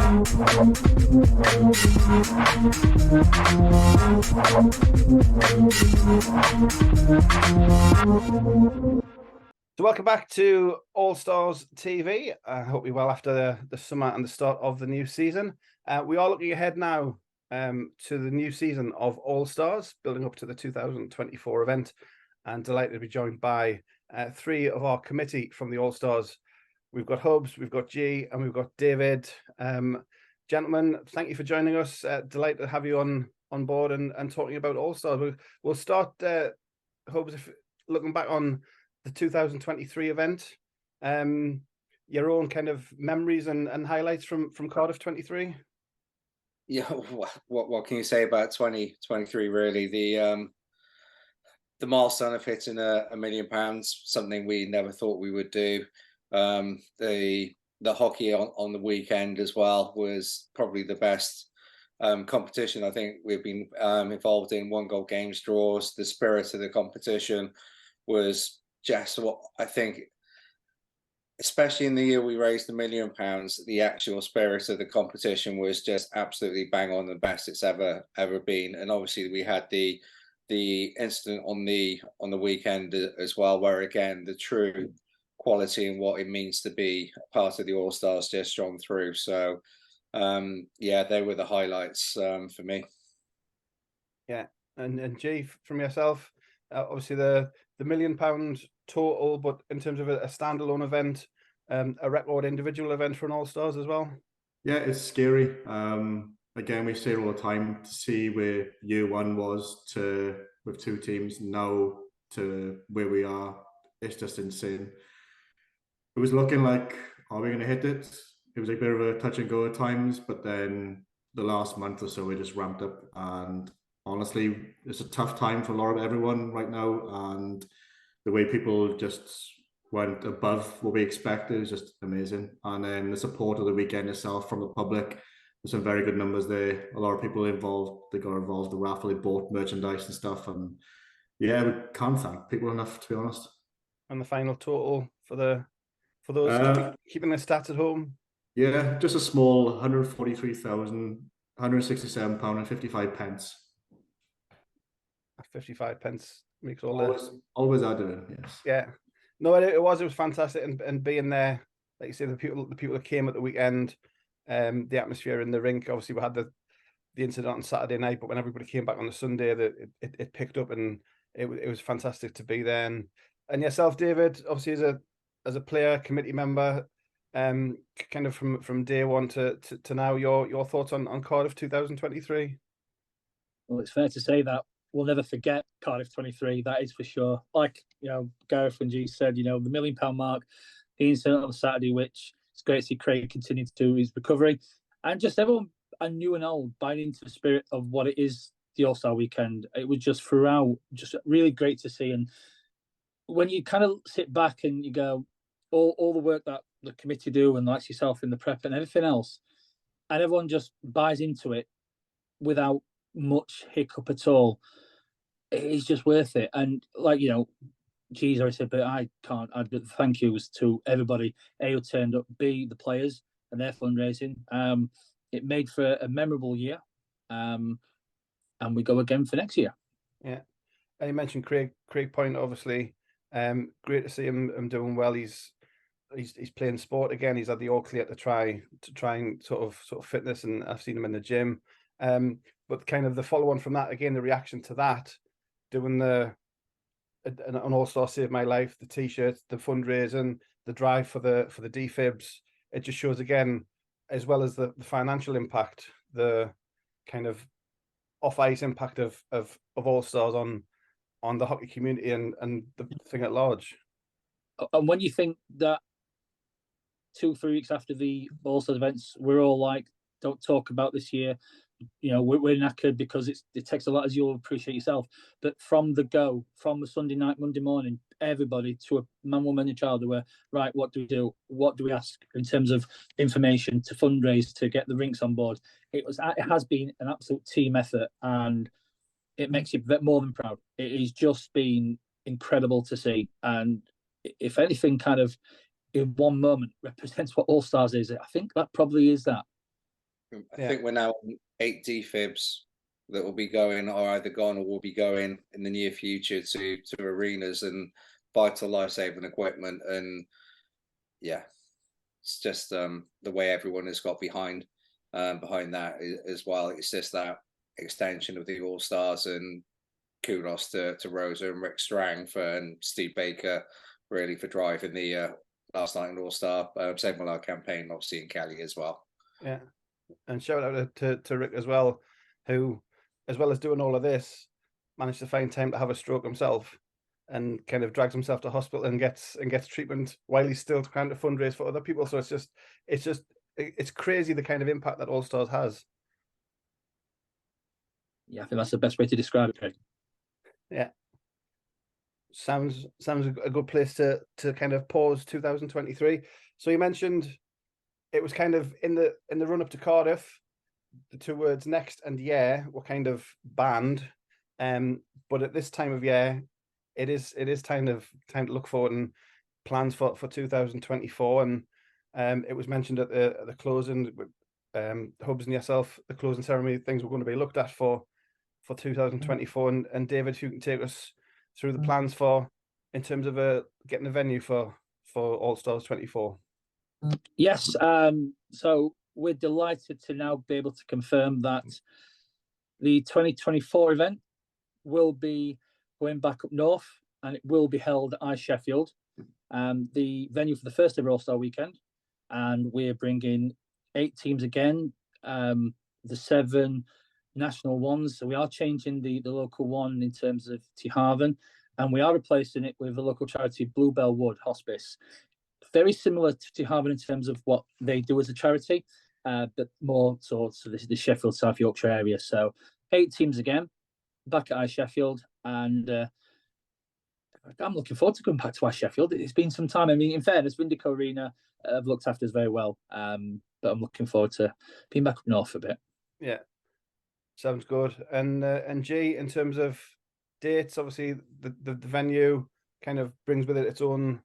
So welcome back to All Stars TV. I hope you're well after the summer and the start of the new season. We are looking ahead now to the new season of All Stars, building up to the 2024 event, and delighted to be joined by three of our committee from the All Stars. We've got Hubs, we've got G, and we've got David. Gentlemen, thank you for joining us. Delighted to have you on board and talking about All Stars. We'll start, Hubs, looking back on the 2023 event, your own kind of memories and highlights from Cardiff 23. Yeah, what can you say about 2023? Really, the milestone of hitting £1 million, something we never thought we would do. The hockey on the weekend as well was probably the best competition I think we've been involved in. 1-goal games, draws. The spirit of the competition was just what I think, especially in the year we raised £1 million, the actual spirit of the competition was just absolutely bang on, the best it's ever been. And obviously we had the incident on the weekend as well, where again the true quality and what it means to be part of the All Stars just shone through. So yeah, they were the highlights for me. Yeah, and G, from yourself, obviously the £1 million total, but in terms of a standalone event, a record individual event for an All Stars as well. Yeah, it's scary. Again, we say it all the time, to see where year one was with two teams now to where we are, it's just insane. It was looking like, are we going to hit it? It was a bit of a touch and go at times, but then the last month or so we just ramped up, and honestly, it's a tough time for everyone right now, and the way people just went above what we expected is just amazing. And then the support of the weekend itself from the public, there's some very good numbers there. A lot of people involved, they got involved, the raffle, they bought merchandise and stuff. And yeah, we can't thank people enough, to be honest. And the final total for those keeping the stats at home? Yeah, just a small £143,167.55. 55 pence makes all always are doing, yes. Yeah, no, it was fantastic, and being there, like you say, the people that came at the weekend, the atmosphere in the rink. Obviously, we had the incident on Saturday night, but when everybody came back on the Sunday, it picked up, and it was fantastic to be there. And yourself, David, obviously as a player, committee member, kind of from day one to now, your thoughts on Cardiff 2023. Well, it's fair to say that we'll never forget Cardiff 23, that is for sure. Like, Gareth and G said, the £1 million mark, the incident on Saturday, which it's great to see Craig continue to do his recovery. And just everyone, and new and old, buying into the spirit of what it is, the All-Star weekend. It was just throughout, just really great to see. And when you kind of sit back and you go, all the work that the committee do, and like yourself in the prep and everything else, and everyone just buys into it without much hiccup at all, it's just worth it. And like, G's already said, but I can't add but thank yous to everybody, A, who turned up, B, the players and their fundraising. It made for a memorable year, and we go again for next year. Yeah, and you mentioned Craig Point, obviously. Great to see him doing well. He's playing sport again. He's had the all clear to try and sort of fitness, and I've seen him in the gym. But kind of the follow on from that, again, the reaction to that, doing an All-Star Save My Life, the T-shirts, the fundraising, the drive for the defibs, it just shows again, as well as the financial impact, the kind of off-ice impact of All-Stars on the hockey community and the thing at large. And when you think that 2-3 weeks after the All-Stars events, we're all like, don't talk about this year. We're knackered because it takes a lot, as you'll appreciate yourself. But from the Sunday night, Monday morning, everybody, to a man, woman, and child, were right. What do we do? What do we ask in terms of information to fundraise to get the rinks on board? It has been an absolute team effort, and it makes you more than proud. It has just been incredible to see, and if anything, kind of in one moment represents what All Stars is, I think that probably is that. I think we're now on 8 defibs that will be going, or either gone or will be going in the near future to arenas and vital life-saving equipment. And yeah, it's just the way everyone has got behind that as well. It's just that extension of the All Stars, and kudos to Rosa and Rick Strang and Steve Baker really for driving the last night in All Star Save My Life campaign, obviously in Cali as well. Yeah, and shout out to Rick as well, who, as well as doing all of this, managed to find time to have a stroke himself, and kind of drags himself to hospital and gets treatment while he's still trying to fundraise for other people. So it's crazy the kind of impact that All Stars has. Yeah, I think that's the best way to describe it, Craig. Yeah, sounds a good place to kind of pause 2023. So you mentioned it was kind of in the run up to Cardiff, the two words next and yeah were kind of banned, but at this time of year, it is time to look forward and plans for 2024. And it was mentioned at the closing with Hubs and yourself, the closing ceremony, things were going to be looked at for 2024. And David, if you can take us through the plans in terms of getting a venue for All Stars 24. Yes, so we're delighted to now be able to confirm that the 2024 event will be going back up north, and it will be held at Sheffield, the venue for the first ever All-Star weekend. And we're bringing 8 teams again, the 7 national ones. So we are changing the local one in terms of Tihaven, and we are replacing it with the local charity Bluebell Wood Hospice. Very similar to Tihaven in terms of what they do as a charity, but more towards the Sheffield, South Yorkshire area. So 8 teams again, back at Sheffield, and I'm looking forward to going back to Sheffield. It's been some time. I mean, in fairness, Vindico Arena have looked after us very well, but I'm looking forward to being back up north a bit. Yeah, sounds good. And G, in terms of dates, obviously the venue kind of brings with it its own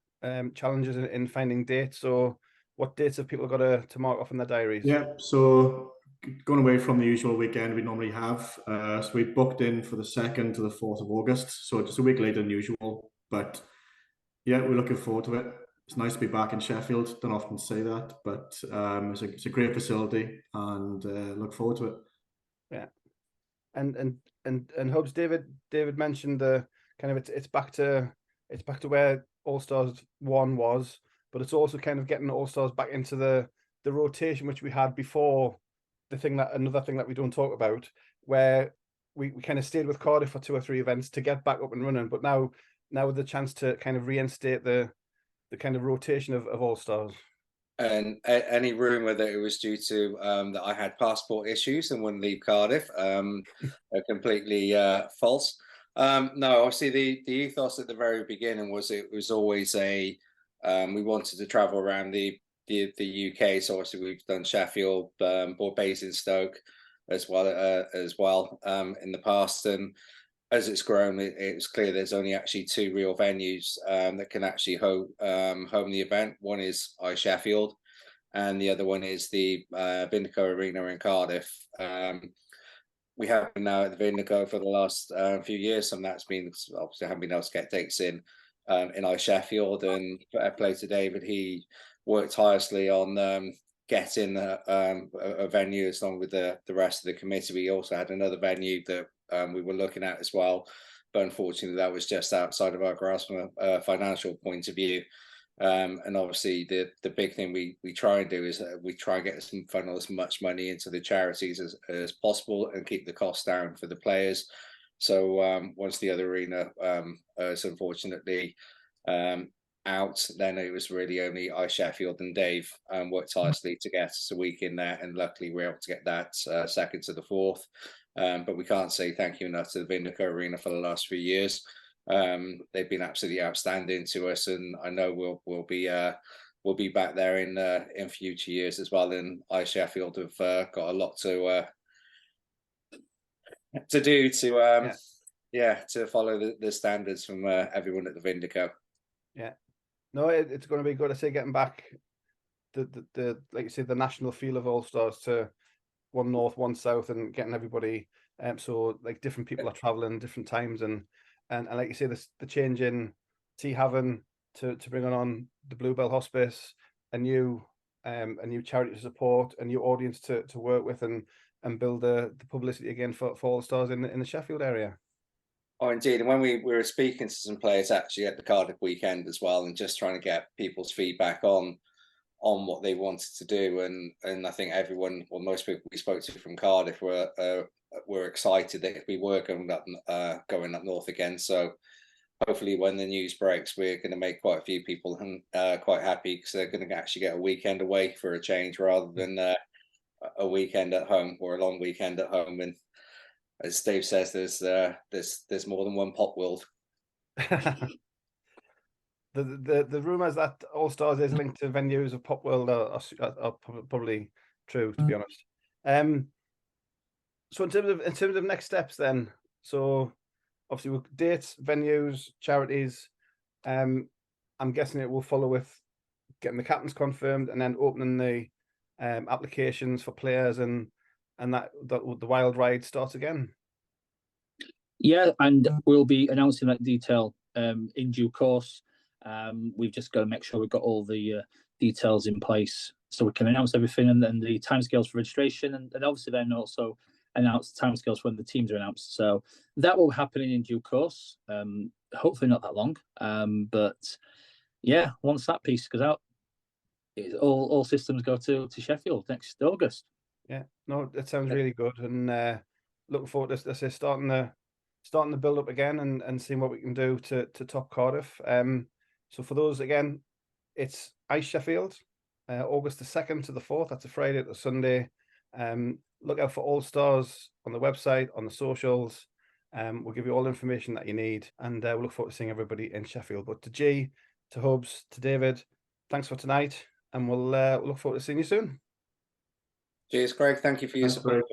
challenges in finding dates. So what dates have people got to mark off in their diaries? Yeah, so going away from the usual weekend we normally have, so we booked in for the 2nd to the 4th of August, so just a week later than usual. But yeah, we're looking forward to it. It's nice to be back in Sheffield. Don't often say that, but it's a great facility, and look forward to it. Yeah, and Hubs, David mentioned the kind of it's back to where All Stars 1 was, but it's also kind of getting All Stars back into the rotation which we had before. Another thing that we don't talk about, where we kind of stayed with Cardiff for 2 or 3 events to get back up and running, but now with the chance to kind of reinstate the kind of rotation of All Stars. And any rumor that it was due to that I had passport issues and wouldn't leave Cardiff are completely false. No, obviously the ethos at the very beginning was it was always we wanted to travel around the UK. So obviously we've done Sheffield, or Basingstoke as well in the past. And as it's grown, it's clear there's only actually 2 real venues that can actually home the event. One is Sheffield, and the other one is the Vindico Arena in Cardiff. We have been now at the Vindico for the last few years, and that's been obviously haven't been able to get dates in Sheffield. And fair play to David, he worked tirelessly on getting a venue along with the rest of the committee. We also had another venue that we were looking at as well, but unfortunately that was just outside of our grasp from a financial point of view. And obviously the big thing we try and do is we try and get funnel as much money into the charities as possible and keep the costs down for the players. So once the other arena is unfortunately out, then it was really only Sheffield, and Dave worked tirelessly to get us a week in there, and luckily we were able to get that 2nd to the 4th. But we can't say thank you enough to the Vindico Arena for the last few years. They've been absolutely outstanding to us, and I know we'll be back there in future years as well. And Sheffield have got a lot to do to follow the standards from everyone at the Vindico. Yeah, no, it's going to be good. I say getting back the like you said, the national feel of All Stars to one north, one south, and getting everybody. So like different people are traveling different times, and like you say, the change in T Haven to bring on the Bluebell Hospice, a new charity to support, a new audience to work with, and build the publicity again for All Stars in the Sheffield area. Oh, indeed. And when we were speaking to some players actually at the Cardiff weekend as well, and just trying to get people's feedback on what they wanted to do, and I think everyone, or most people we spoke to from Cardiff, were excited that we were going up north again. So hopefully, when the news breaks, we're going to make quite a few people quite happy, because they're going to actually get a weekend away for a change, rather than a weekend at home, or a long weekend at home. And as Steve says, there's more than one Pop World. The rumours that All Stars is linked to venues of Pop World are probably true, to be honest. So in terms of next steps, then, so obviously with dates, venues, charities, I'm guessing it will follow with getting the captains confirmed, and then opening the applications for players, and that the wild ride starts again. Yeah, and we'll be announcing that detail in due course. We've just got to make sure we've got all the details in place so we can announce everything, and then the timescales for registration, and obviously then also announce the timescales when the teams are announced. So that will happen in due course. Hopefully not that long, but yeah, once that piece goes out, all systems go to Sheffield next August. Yeah, no, that sounds really good, and looking forward to starting the build up again, and seeing what we can do to top Cardiff. So for those, again, it's Ice Sheffield, August the 2nd to the 4th. That's a Friday to Sunday. Look out for All Stars on the website, on the socials. We'll give you all the information that you need, and we'll look forward to seeing everybody in Sheffield. But to G, to Hubs, to David, thanks for tonight, and we'll look forward to seeing you soon. Cheers, Craig. Thank you for your support.